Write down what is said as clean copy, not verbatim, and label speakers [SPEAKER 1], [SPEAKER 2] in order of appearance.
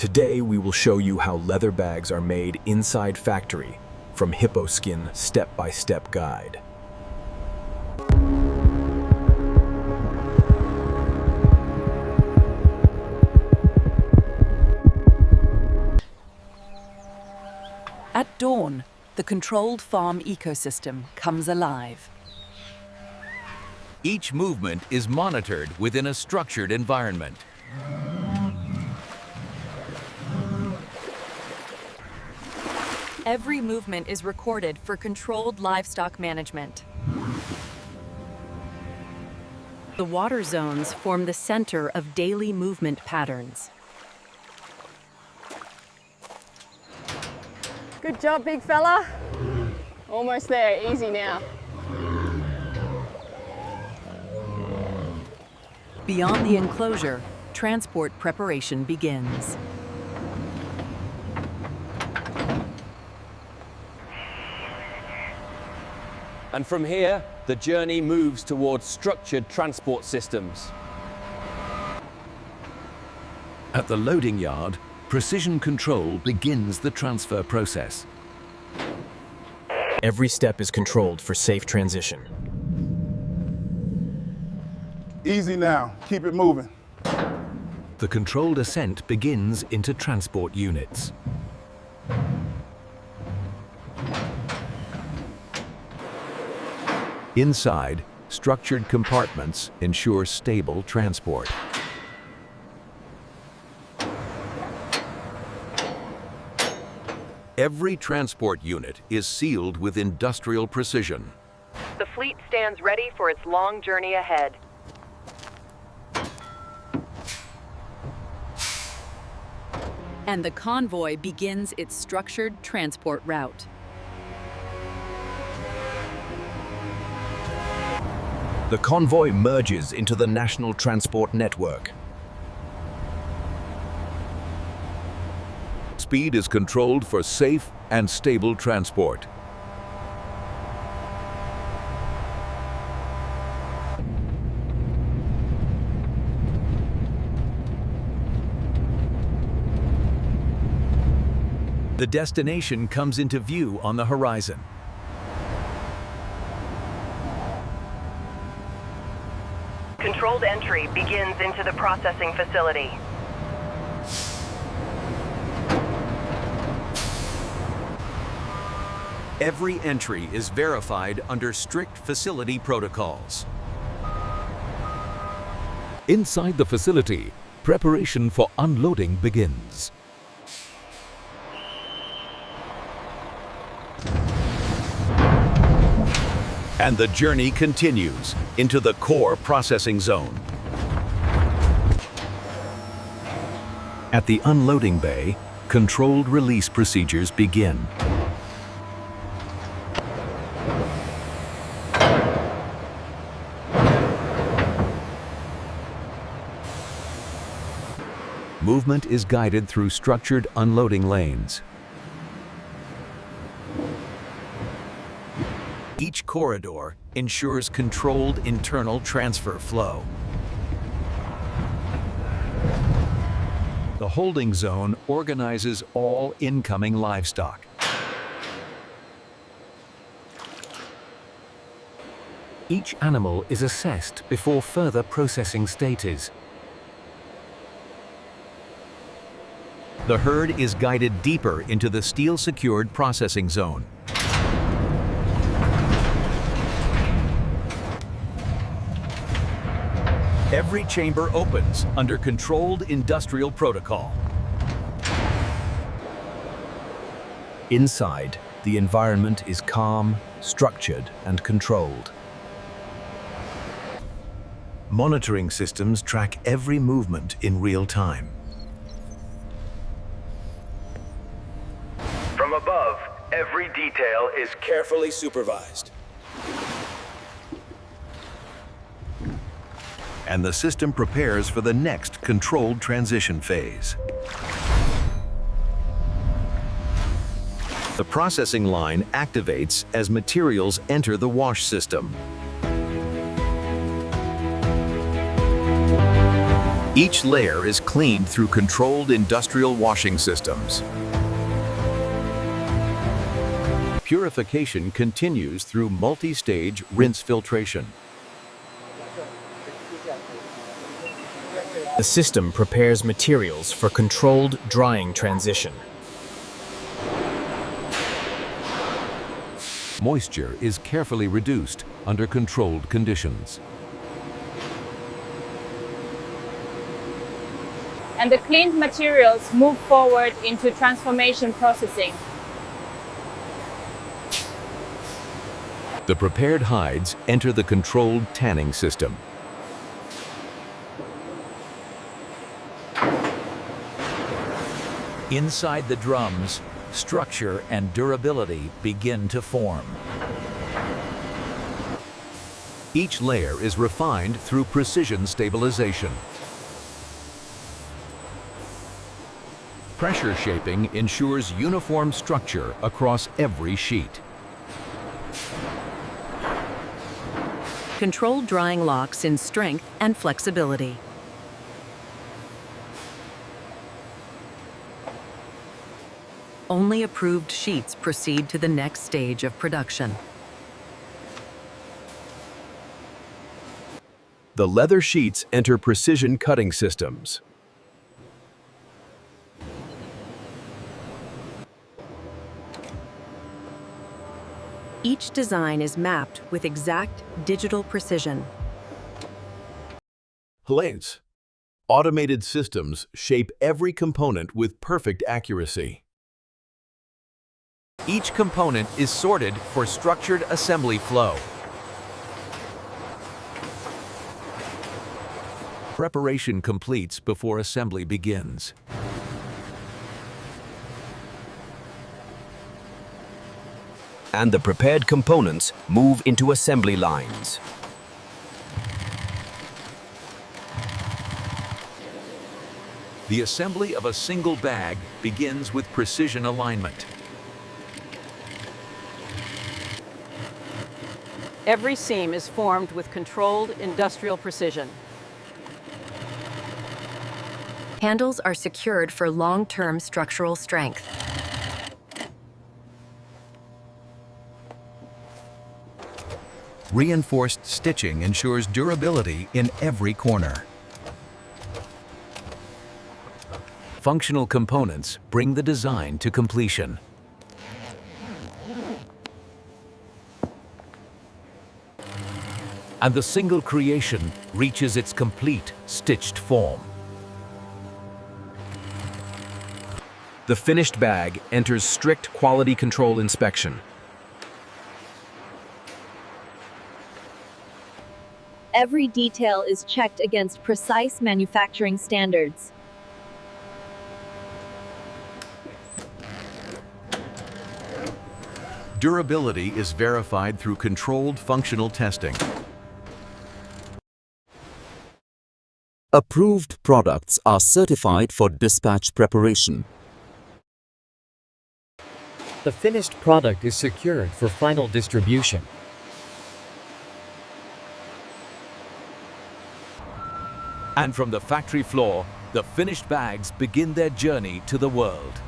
[SPEAKER 1] Today we will show you how leather bags are made inside factory from Hippo Skin step-by-step guide.
[SPEAKER 2] At dawn, the controlled farm ecosystem comes alive.
[SPEAKER 3] Each movement is monitored within a structured environment.
[SPEAKER 4] Every movement is recorded for controlled livestock management. The water zones form the center of daily movement patterns.
[SPEAKER 5] Good job, big fella. Almost there, easy now.
[SPEAKER 2] Beyond the enclosure, transport preparation begins.
[SPEAKER 6] And from here, the journey moves towards structured transport systems.
[SPEAKER 3] At the loading yard, precision control begins the transfer process.
[SPEAKER 1] Every step is controlled for safe transition.
[SPEAKER 7] Easy now, keep it moving.
[SPEAKER 3] The controlled ascent begins into transport units. Inside, structured compartments ensure stable transport. Every transport unit is sealed with industrial precision.
[SPEAKER 8] The fleet stands ready for its long journey ahead.
[SPEAKER 2] And the convoy begins its structured transport route.
[SPEAKER 1] The convoy merges into the national transport network.
[SPEAKER 3] Speed is controlled for safe and stable transport. The destination comes into view on the horizon.
[SPEAKER 8] Controlled entry begins into the processing facility.
[SPEAKER 3] Every entry is verified under strict facility protocols. Inside the facility, preparation for unloading begins. And the journey continues into the core processing zone. At the unloading bay, controlled release procedures begin. Movement is guided through structured unloading lanes. Each corridor ensures controlled internal transfer flow. The holding zone organizes all incoming livestock. Each animal is assessed before further processing stages. The herd is guided deeper into the steel-secured processing zone. Every chamber opens under controlled industrial protocol.
[SPEAKER 1] Inside, the environment is calm, structured, and controlled. Monitoring systems track every movement in real time.
[SPEAKER 9] From above, every detail is carefully supervised.
[SPEAKER 3] And the system prepares for the next controlled transition phase. The processing line activates as materials enter the wash system. Each layer is cleaned through controlled industrial washing systems. Purification continues through multi-stage rinse filtration.
[SPEAKER 1] The system prepares materials for controlled drying transition.
[SPEAKER 3] Moisture is carefully reduced under controlled conditions.
[SPEAKER 5] And the cleaned materials move forward into transformation processing.
[SPEAKER 3] The prepared hides enter the controlled tanning system.
[SPEAKER 10] Inside the drums, structure and durability begin to form.
[SPEAKER 3] Each layer is refined through precision stabilization. Pressure shaping ensures uniform structure across every sheet.
[SPEAKER 4] Controlled drying locks in strength and flexibility. Only approved sheets proceed to the next stage of production.
[SPEAKER 1] The leather sheets enter precision cutting systems.
[SPEAKER 4] Each design is mapped with exact digital precision.
[SPEAKER 1] Lens. Automated systems shape every component with perfect accuracy.
[SPEAKER 3] Each component is sorted for structured assembly flow. Preparation completes before assembly begins.
[SPEAKER 1] And the prepared components move into assembly lines.
[SPEAKER 3] The assembly of a single bag begins with precision alignment.
[SPEAKER 4] Every seam is formed with controlled industrial precision. Handles are secured for long-term structural strength.
[SPEAKER 3] Reinforced stitching ensures durability in every corner. Functional components bring the design to completion. And the single creation reaches its complete stitched form.
[SPEAKER 1] The finished bag enters strict quality control inspection.
[SPEAKER 11] Every detail is checked against precise manufacturing standards.
[SPEAKER 3] Durability is verified through controlled functional testing.
[SPEAKER 12] Approved products are certified for dispatch preparation.
[SPEAKER 13] The finished product is secured for final distribution.
[SPEAKER 3] And from the factory floor, the finished bags begin their journey to the world.